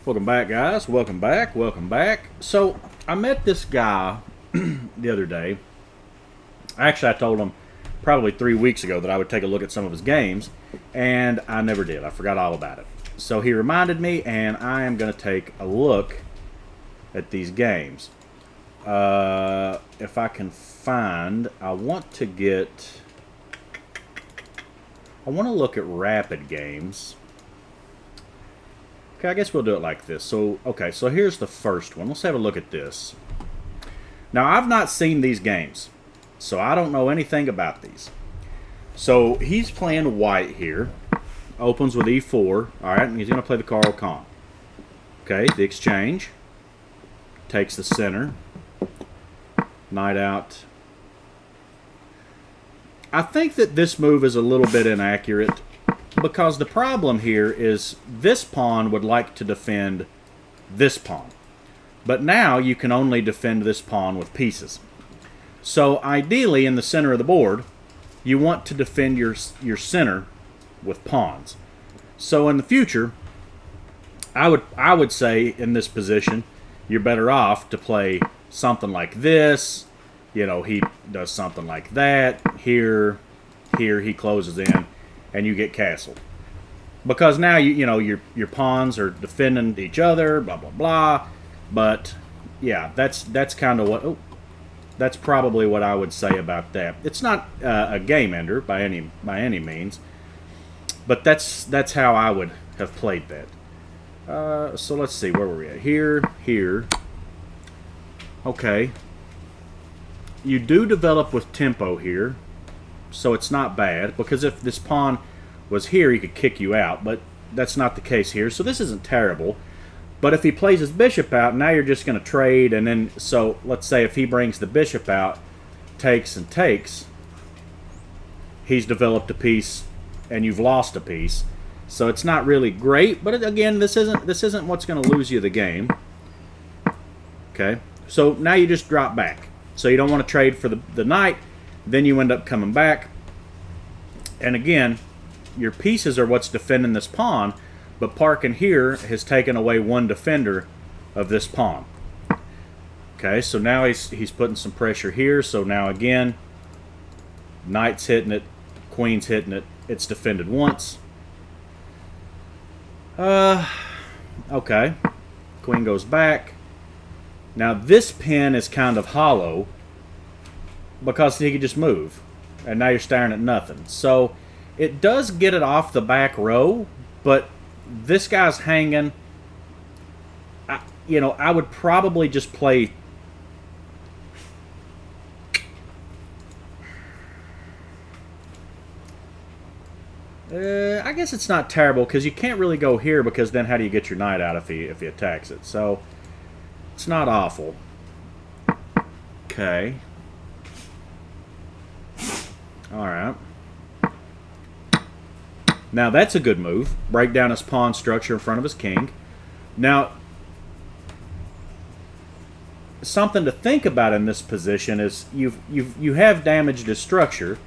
Welcome back, guys. Welcome back. Welcome back. So, I met this guy the other day. Actually, I told him probably 3 weeks ago that I would take a look at some of his games, and I never did. I forgot all about it. So, he reminded me, and I am going to take a look at these games. If I can find, I want to look at rapid games. Okay, I guess we'll do it like this. So here's the first one. Let's have a look at this. Now, I've not seen these games, so I don't know anything about these. So he's playing white here. Opens with e4. All right, and he's going to play the Caro Kann. Okay, the exchange. Takes the center. Knight out. I think that this move is a little bit inaccurate, because the problem here is this pawn would like to defend this pawn. But now you can only defend this pawn with pieces. So ideally, in the center of the board, you want to defend your center with pawns. So in the future, I would say in this position, you're better off to play something like this. You know, he does something like that. Here he closes in, and you get castled. Because now your pawns are defending each other, blah blah blah. But yeah, that's kind of what. That's probably what I would say about that. It's not a game ender by any means, but that's how I would have played that. So let's see, where were we at? Here. Okay. You do develop with tempo here, so it's not bad, because if this pawn was here, he could kick you out, but that's not the case here, so this isn't terrible. But if he plays his bishop out, now you're just going to trade, and then, so let's say if he brings the bishop out, takes and takes, he's developed a piece, and you've lost a piece. So it's not really great, but again, this isn't what's going to lose you the game. Okay, so now you just drop back. So you don't want to trade for the knight, then you end up coming back. And again, your pieces are what's defending this pawn, but parking here has taken away one defender of this pawn. Okay, so now he's putting some pressure here. So now again, knight's hitting it, queen's hitting it. It's defended once. Okay, queen goes back. Now this pin is kind of hollow because he could just move, and now you're staring at nothing. So it does get it off the back row, but this guy's hanging. I would probably just play. I guess it's not terrible, because you can't really go here, because then how do you get your knight out if he attacks it? So it's not awful. Okay. All right. Now that's a good move. Break down his pawn structure in front of his king. Now, something to think about in this position is you have damaged his structure,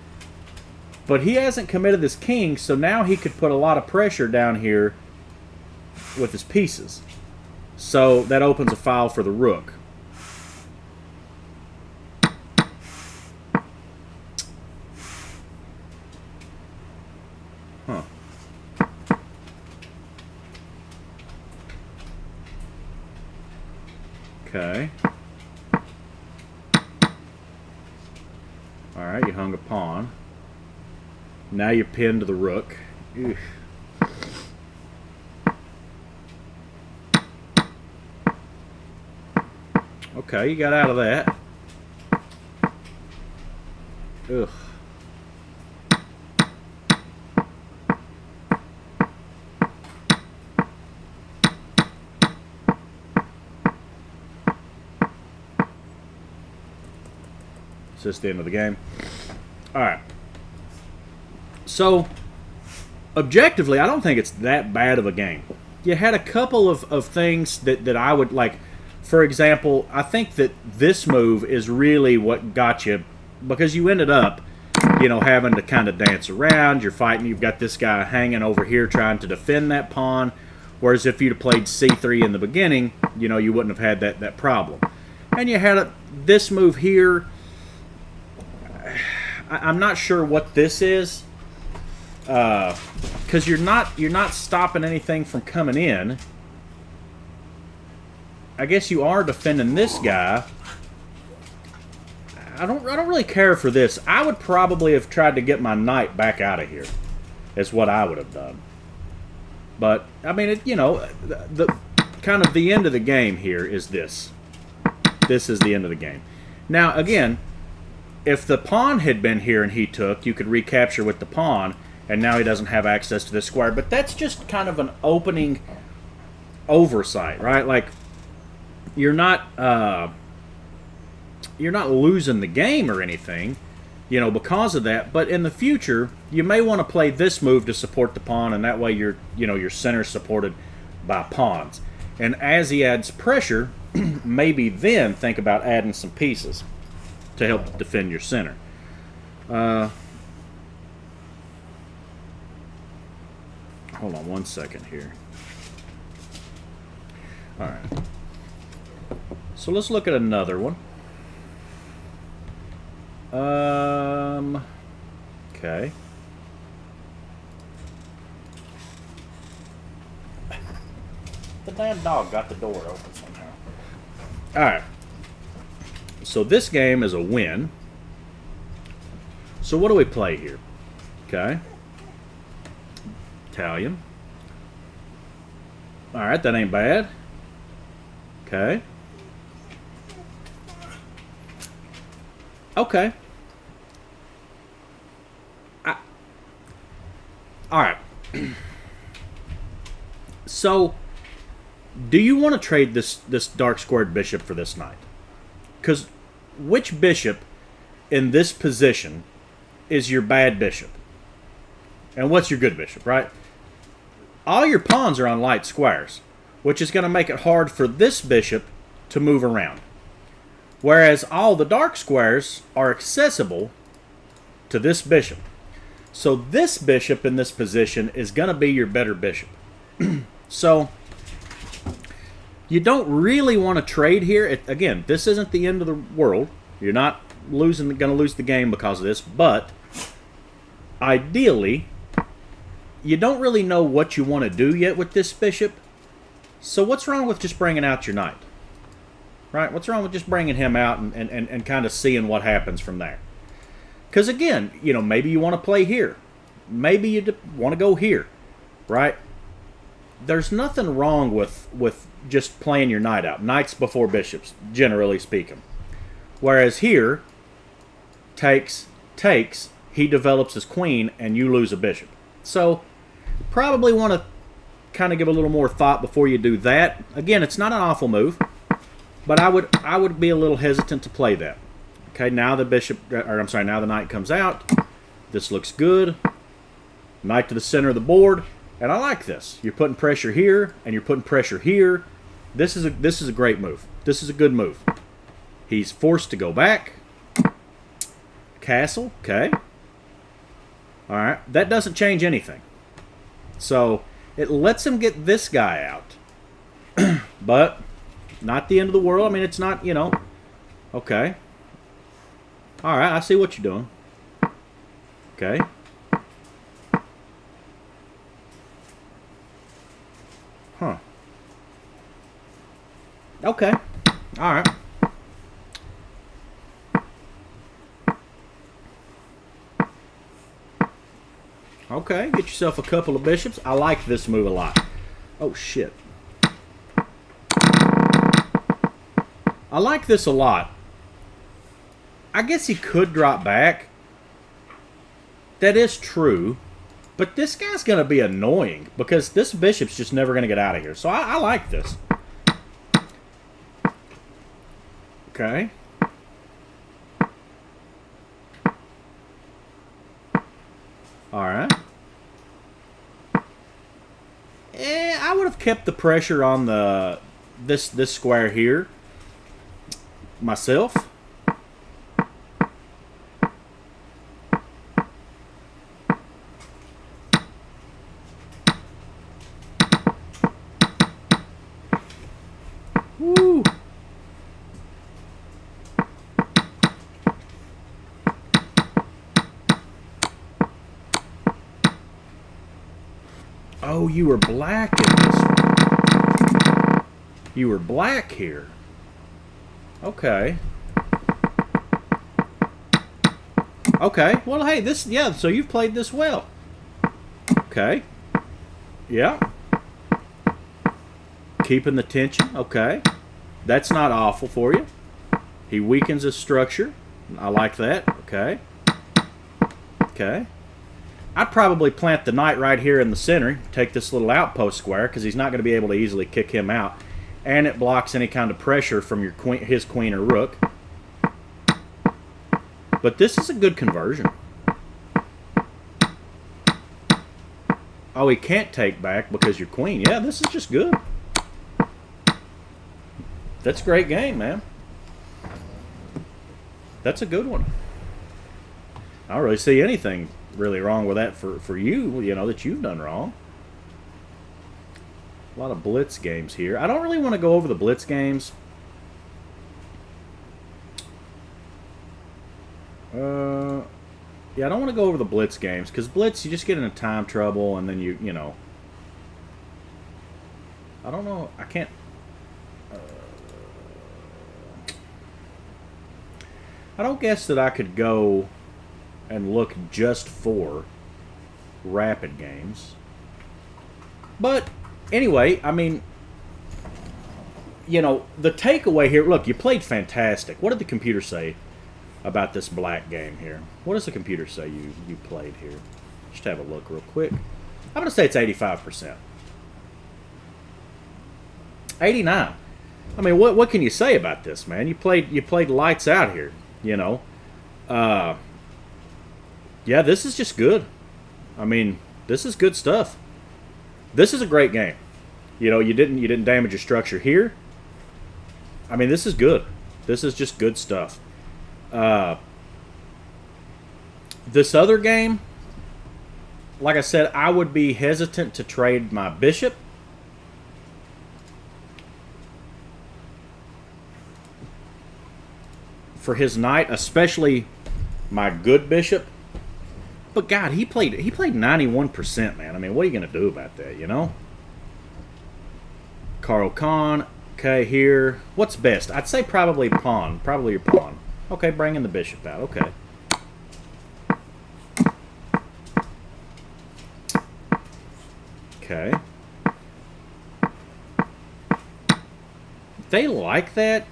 but he hasn't committed his king, so now he could put a lot of pressure down here with his pieces. So that opens a file for the rook. Huh. Okay. Alright, you hung a pawn. Now you're pinned to the rook. Eugh. Okay, you got out of that. Ugh. It's just the end of the game. Alright. So, objectively, I don't think it's that bad of a game. You had a couple of things that I would like. For example, I think that this move is really what got you, because you ended up, having to kind of dance around. You're fighting. You've got this guy hanging over here trying to defend that pawn. Whereas if you'd have played c3 in the beginning, you know, you wouldn't have had that problem. And you had this move here. I'm not sure what this is, because you're not stopping anything from coming in. I guess you are defending this guy. I don't really care for this. I would probably have tried to get my knight back out of here. Is what I would have done. But I mean, you know, the kind of the end of the game here is this. This is the end of the game. Now again, if the pawn had been here and he took, you could recapture with the pawn, and now he doesn't have access to this square. But that's just kind of an opening oversight, right? Like you're not losing the game or anything, you know, because of that. But in the future, you may want to play this move to support the pawn, and that way your center's supported by pawns. And as he adds pressure, maybe then think about adding some pieces to help defend your center. Hold on one second here. All right. So let's look at another one. Okay. The damn dog got the door open somehow. Alright. So this game is a win. So what do we play here? Okay. Italian. Alright, that ain't bad. Okay. Okay. Alright. So, do you want to trade this dark squared bishop for this knight? Because which bishop in this position is your bad bishop? And what's your good bishop, right? All your pawns are on light squares, which is going to make it hard for this bishop to move around. Whereas all the dark squares are accessible to this bishop. So this bishop in this position is going to be your better bishop. So you don't really want to trade here. Again, this isn't the end of the world. You're not going to lose the game because of this. But ideally, you don't really know what you want to do yet with this bishop. So what's wrong with just bringing out your knight? Right? What's wrong with just bringing him out and kind of seeing what happens from there? Because again, you know, maybe you want to play here. Maybe you want to go here, right? There's nothing wrong with just playing your knight out. Knights before bishops, generally speaking. Whereas here, takes, he develops his queen, and you lose a bishop. So, probably want to kind of give a little more thought before you do that. Again, it's not an awful move, but I would be a little hesitant to play that. Okay, now the now the knight comes out. This looks good. Knight to the center of the board, and I like this. You're putting pressure here, and you're putting pressure here. This is a great move. This is a good move. He's forced to go back. Castle, okay. All right, that doesn't change anything. So it lets him get this guy out, but not the end of the world. I mean, it's not, you know. Okay. All right, I see what you're doing. Okay. Huh. Okay. All right. Okay, get yourself a couple of bishops. I like this move a lot. Oh, shit. I like this a lot. I guess he could drop back. That is true. But this guy's going to be annoying because this bishop's just never going to get out of here. So I like this. Okay. All right. I would have kept the pressure on this square here myself. Woo! Oh, you were black in this one. You were black here. Okay. Okay. Well, hey, this, yeah, so you've played this well. Okay. Yeah. Keeping the tension. Okay. That's not awful for you. He weakens his structure. I like that. Okay. Okay. I'd probably plant the knight right here in the center, take this little outpost square, because he's not going to be able to easily kick him out. And it blocks any kind of pressure from your queen, his queen or rook. But this is a good conversion. Oh, he can't take back because you're queen. Yeah, this is just good. That's a great game, man. That's a good one. I don't really see anything really wrong with that for you, you know, that you've done wrong. A lot of blitz games here. I don't really want to go over the blitz games. Yeah, I don't want to go over the blitz games, because blitz, you just get into time trouble, and then you know. I don't know. I can't. I don't guess that I could go and look just for rapid games. But anyway, I mean, you know, the takeaway here, look, you played fantastic. What did the computer say about this black game here? What does the computer say you played here? Just have a look real quick. I'm going to say it's 85%. 89. I mean, what can you say about this, man? You played lights out here, you know. Yeah, this is just good. I mean, this is good stuff. This is a great game. You know, you didn't damage your structure here. I mean, this is good. This is just good stuff. This other game, like I said, I would be hesitant to trade my bishop. For his knight, especially my good bishop. But God, he played 91%, man. I mean, what are you going to do about that, you know? Caro Kann. Okay, here. What's best? I'd say probably pawn. Probably your pawn. Okay, bringing the bishop out. Okay. Okay. They like that.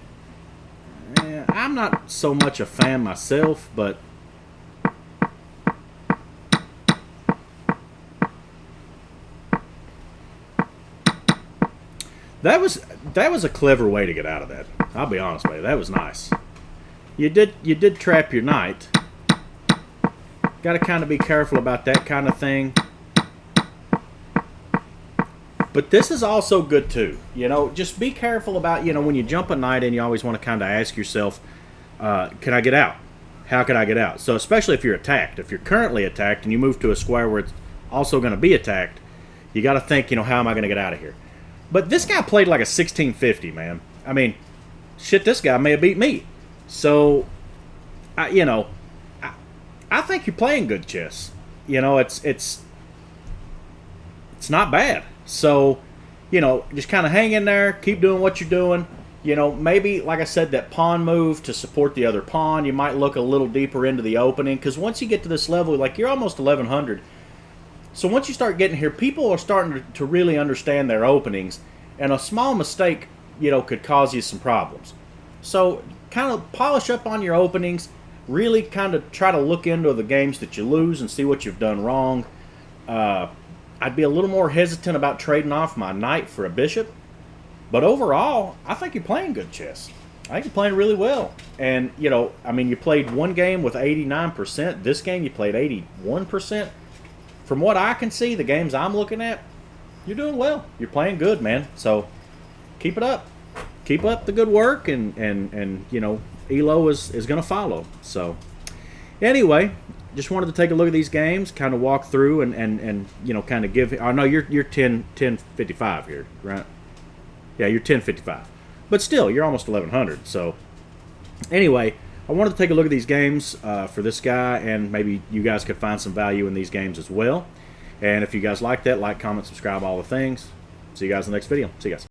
I'm not so much a fan myself, but that was a clever way to get out of that. I'll be honest with you. That was nice. You did trap your knight. Got to kind of be careful about that kind of thing. But this is also good too. You know, just be careful about, you know, when you jump a knight in, you always want to kind of ask yourself, can I get out? How can I get out? So especially if you're attacked. If you're currently attacked and you move to a square where it's also going to be attacked, you got to think, you know, how am I going to get out of here? But this guy played like a 1650, man. I mean, shit, this guy may have beat me. So, you know, I think you're playing good chess. You know, it's not bad. So, you know, just kind of hang in there, keep doing what you're doing. You know, maybe, like I said, that pawn move to support the other pawn, you might look a little deeper into the opening, because once you get to this level, like, you're almost 1100. So once you start getting here, people are starting to really understand their openings, and a small mistake, you know, could cause you some problems. So kind of polish up on your openings, really kind of try to look into the games that you lose and see what you've done wrong. I'd be a little more hesitant about trading off my knight for a bishop. But overall, I think you're playing good chess. I think you're playing really well. And, you know, I mean, you played one game with 89%. This game, you played 81%. From what I can see, the games I'm looking at, you're doing well. You're playing good, man. So keep it up. Keep up the good work, and you know, Elo is going to follow. So anyway, just wanted to take a look at these games, kind of walk through and you know, kind of give. I know you're 1055 here, right? Yeah, you're 1055. But still, you're almost 1100. So anyway, I wanted to take a look at these games for this guy, and maybe you guys could find some value in these games as well. And if you guys like that, like, comment, subscribe, all the things. See you guys in the next video. See you guys.